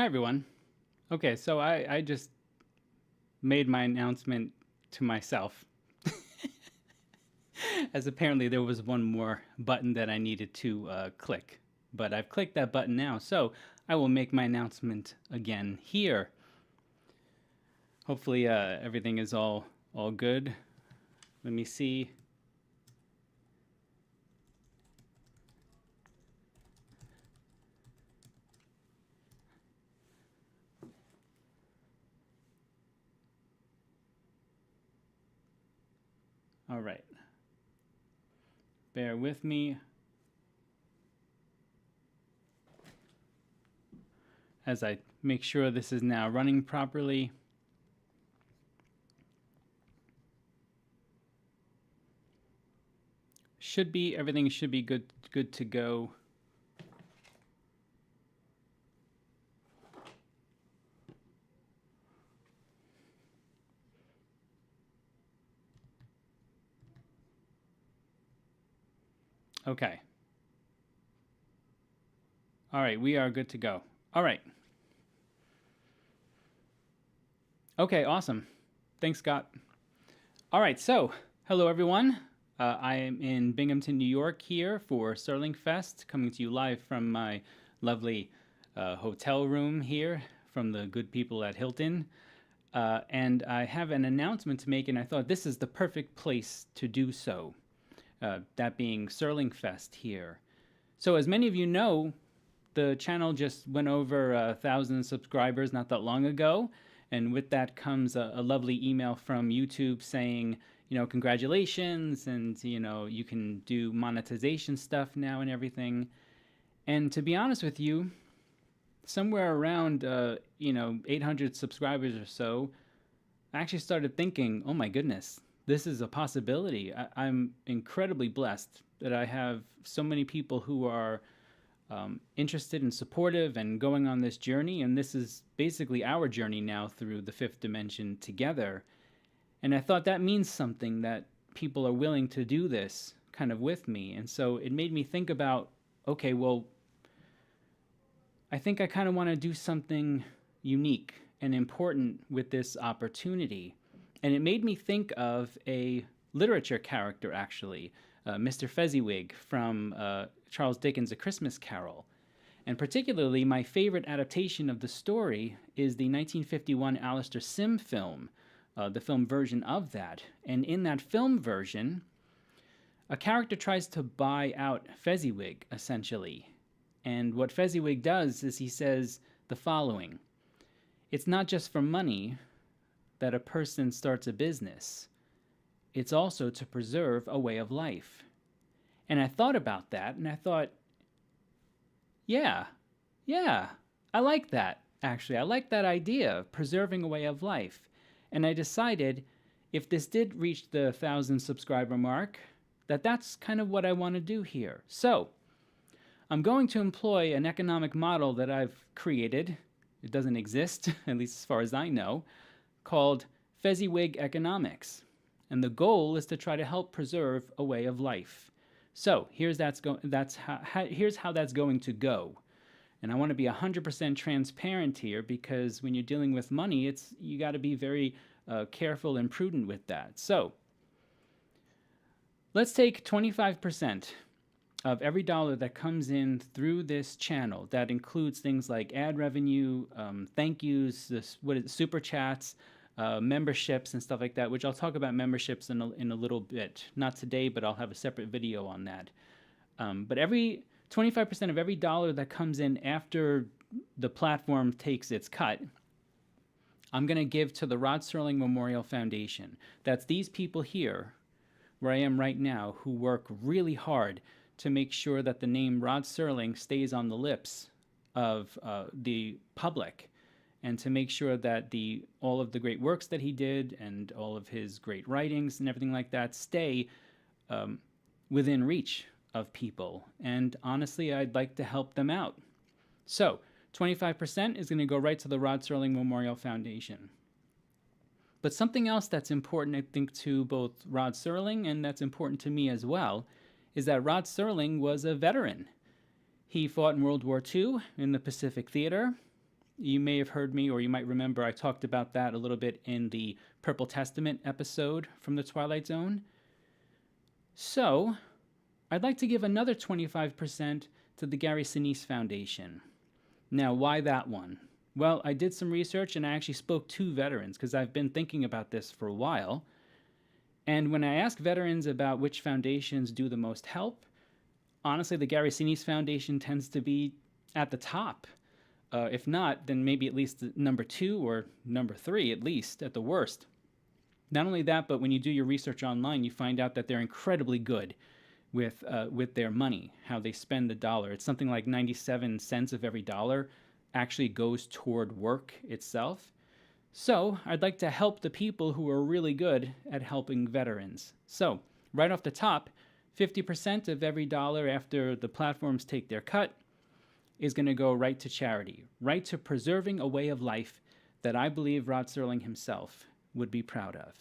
Hi, everyone. Okay, so I just made my announcement to myself, as apparently there was one more button that I needed to click. But I've clicked that button now, so I will make my announcement again here. Hopefully, everything is all good. Let me see. All right. Bear with me as I make sure this is now running properly. Everything should be good to go. Okay. All right, we are good to go. All right. Okay, awesome. Thanks, Scott. All right, so hello, everyone. I am in Binghamton, New York here for Serlingfest, coming to you live from my lovely hotel room here from the good people at Hilton. And I have an announcement to make, and I thought this is the perfect place to do so, that being Serlingfest here. So as many of you know, the channel just went over 1,000 subscribers not that long ago, and with that comes a lovely email from YouTube saying, congratulations, and, you can do monetization stuff now and everything. And to be honest with you, somewhere around, 800 subscribers or so, I actually started thinking, oh my goodness, this is a possibility. I'm incredibly blessed that I have so many people who are interested and supportive and going on this journey. And this is basically our journey now through the fifth dimension together. And I thought that means something, that people are willing to do this kind of with me. And so it made me think about, okay, well, I think I kind of want to do something unique and important with this opportunity. And it made me think of a literature character, actually, Mr. Fezziwig from Charles Dickens' A Christmas Carol. And particularly, my favorite adaptation of the story is the 1951 Alistair Sim film, the film version of that. And in that film version, a character tries to buy out Fezziwig, essentially. And what Fezziwig does is he says the following: it's not just for money that a person starts a business. It's also to preserve a way of life. And I thought about that, and I thought, yeah, I like that, actually. I like that idea of preserving a way of life. And I decided, if this did reach the 1,000 subscriber mark, that's kind of what I want to do here. So I'm going to employ an economic model that I've created. It doesn't exist, at least as far as I know, called Fezziwig Economics. And the goal is to try to help preserve a way of life. So here's how that's going to go. And I want to be 100% transparent here, because when you're dealing with money, you got to be very careful and prudent with that. So let's take 25% of every dollar that comes in through this channel. That includes things like ad revenue, thank yous, super chats, memberships and stuff like that, which I'll talk about memberships in a little bit. Not today, but I'll have a separate video on that. But 25% of every dollar that comes in after the platform takes its cut, I'm going to give to the Rod Serling Memorial Foundation. That's these people here, where I am right now, who work really hard to make sure that the name Rod Serling stays on the lips of the public, and to make sure that all of the great works that he did and all of his great writings and everything like that stay within reach of people. And honestly, I'd like to help them out. So 25% is going to go right to the Rod Serling Memorial Foundation. But something else that's important, I think, to both Rod Serling, and that's important to me as well, is that Rod Serling was a veteran. He fought in World War II in the Pacific Theater. You may have heard me, or you might remember I talked about that a little bit in the Purple Testament episode from the Twilight Zone. So, I'd like to give another 25% to the Gary Sinise Foundation. Now, why that one? Well, I did some research and I actually spoke to veterans because I've been thinking about this for a while. And when I ask veterans about which foundations do the most help, honestly, the Gary Sinise Foundation tends to be at the top. If not, then maybe at least number 2 or number 3, at least, at the worst. Not only that, but when you do your research online, you find out that they're incredibly good with their money, how they spend the dollar. It's something like 97 cents of every dollar actually goes toward work itself. So I'd like to help the people who are really good at helping veterans. So right off the top, 50% of every dollar after the platforms take their cut is going to go right to charity, right to preserving a way of life that I believe Rod Serling himself would be proud of.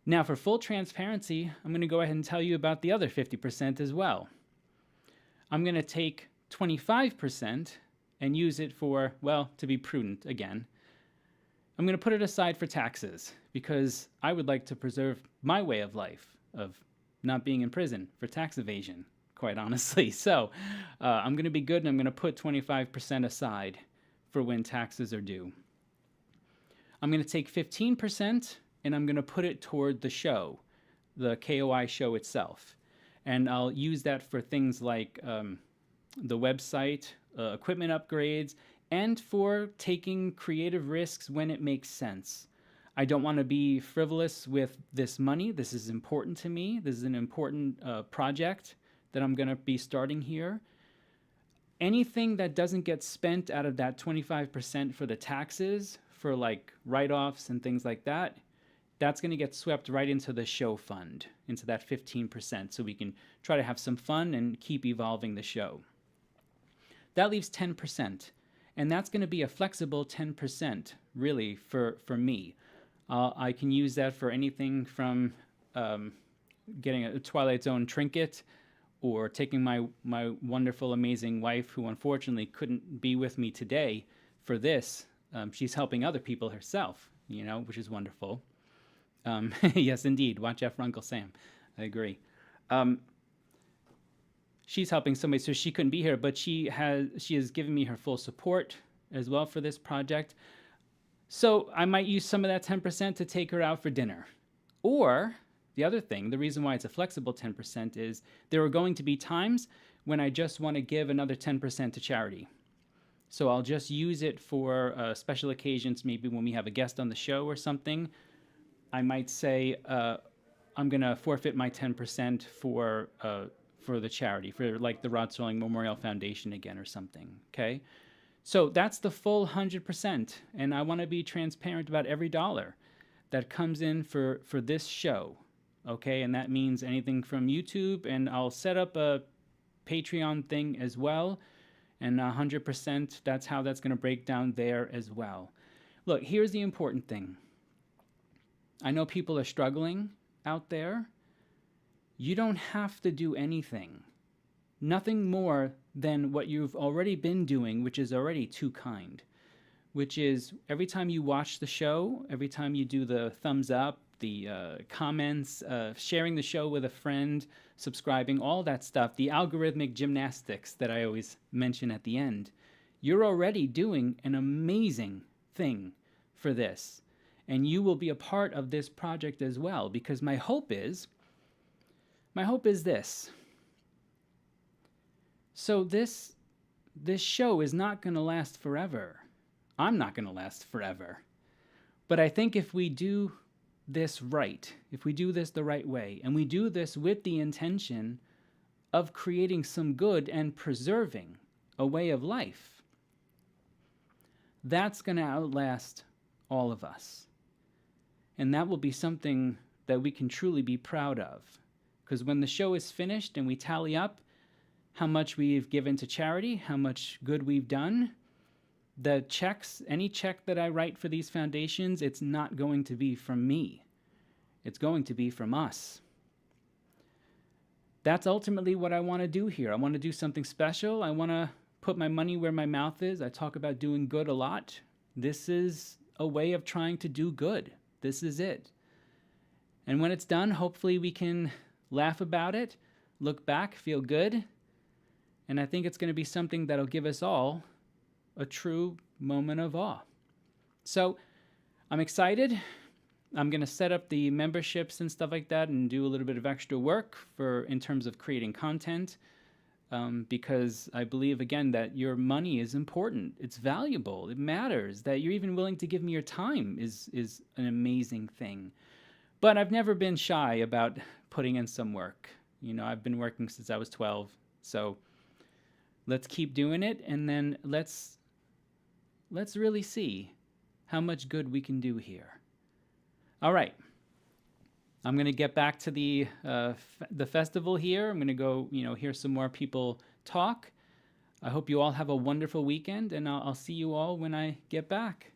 Now, for full transparency, I'm going to go ahead and tell you about the other 50% as well. I'm going to take 25% and use it for, well, to be prudent again, I'm going to put it aside for taxes because I would like to preserve my way of life of not being in prison for tax evasion, quite honestly. So I'm going to be good and I'm going to put 25% aside for when taxes are due. I'm going to take 15% and I'm going to put it toward the show, the KOI show itself. And I'll use that for things like the website, equipment upgrades, and for taking creative risks when it makes sense. I don't want to be frivolous with this money. This is important to me. This is an important project that I'm going to be starting here. Anything that doesn't get spent out of that 25% for the taxes, for like write-offs and things like that, that's going to get swept right into the show fund, into that 15%, so we can try to have some fun and keep evolving the show. That leaves 10%, and that's going to be a flexible 10%, really, for me. I can use that for anything from getting a Twilight Zone trinket, or taking my wonderful, amazing wife, who unfortunately couldn't be with me today for this. She's helping other people herself, which is wonderful. Yes, indeed. Watch out for Uncle Sam. I agree. She's helping somebody, so she couldn't be here, but she has given me her full support as well for this project. So I might use some of that 10% to take her out for dinner. Or the other thing, the reason why it's a flexible 10% is there are going to be times when I just want to give another 10% to charity. So I'll just use it for special occasions, maybe when we have a guest on the show or something. I might say I'm going to forfeit my 10% for the charity, for like the Rod Serling Memorial Foundation again or something, okay? So that's the full 100%, and I want to be transparent about every dollar that comes in for this show, okay? And that means anything from YouTube, and I'll set up a Patreon thing as well, and 100%, that's how that's going to break down there as well. Look, here's the important thing. I know people are struggling out there. You don't have to do anything. Nothing more than what you've already been doing, which is already too kind. Which is every time you watch the show, every time you do the thumbs up, the comments, sharing the show with a friend, subscribing, all that stuff, the algorithmic gymnastics that I always mention at the end, you're already doing an amazing thing for this. And you will be a part of this project as well, because my hope is this. So this show is not going to last forever. I'm not going to last forever. But I think if we do this right, if we do this the right way, and we do this with the intention of creating some good and preserving a way of life, that's going to outlast all of us. And that will be something that we can truly be proud of. Because when the show is finished and we tally up how much we've given to charity, how much good we've done, the checks, any check that I write for these foundations, it's not going to be from me. It's going to be from us. That's ultimately what I want to do here. I want to do something special. I want to put my money where my mouth is. I talk about doing good a lot. This is a way of trying to do good. This is it. And when it's done, hopefully we can laugh about it, look back, feel good. And I think it's going to be something that'll give us all a true moment of awe. So I'm excited. I'm going to set up the memberships and stuff like that and do a little bit of extra work in terms of creating content. Because I believe, again, that your money is important. It's valuable. It matters. That you're even willing to give me your time is an amazing thing. But I've never been shy about putting in some work. You know, I've been working since I was 12. So let's keep doing it, and then let's really see how much good we can do here. All right. I'm going to get back to the festival here. I'm going to go, hear some more people talk. I hope you all have a wonderful weekend, and I'll see you all when I get back.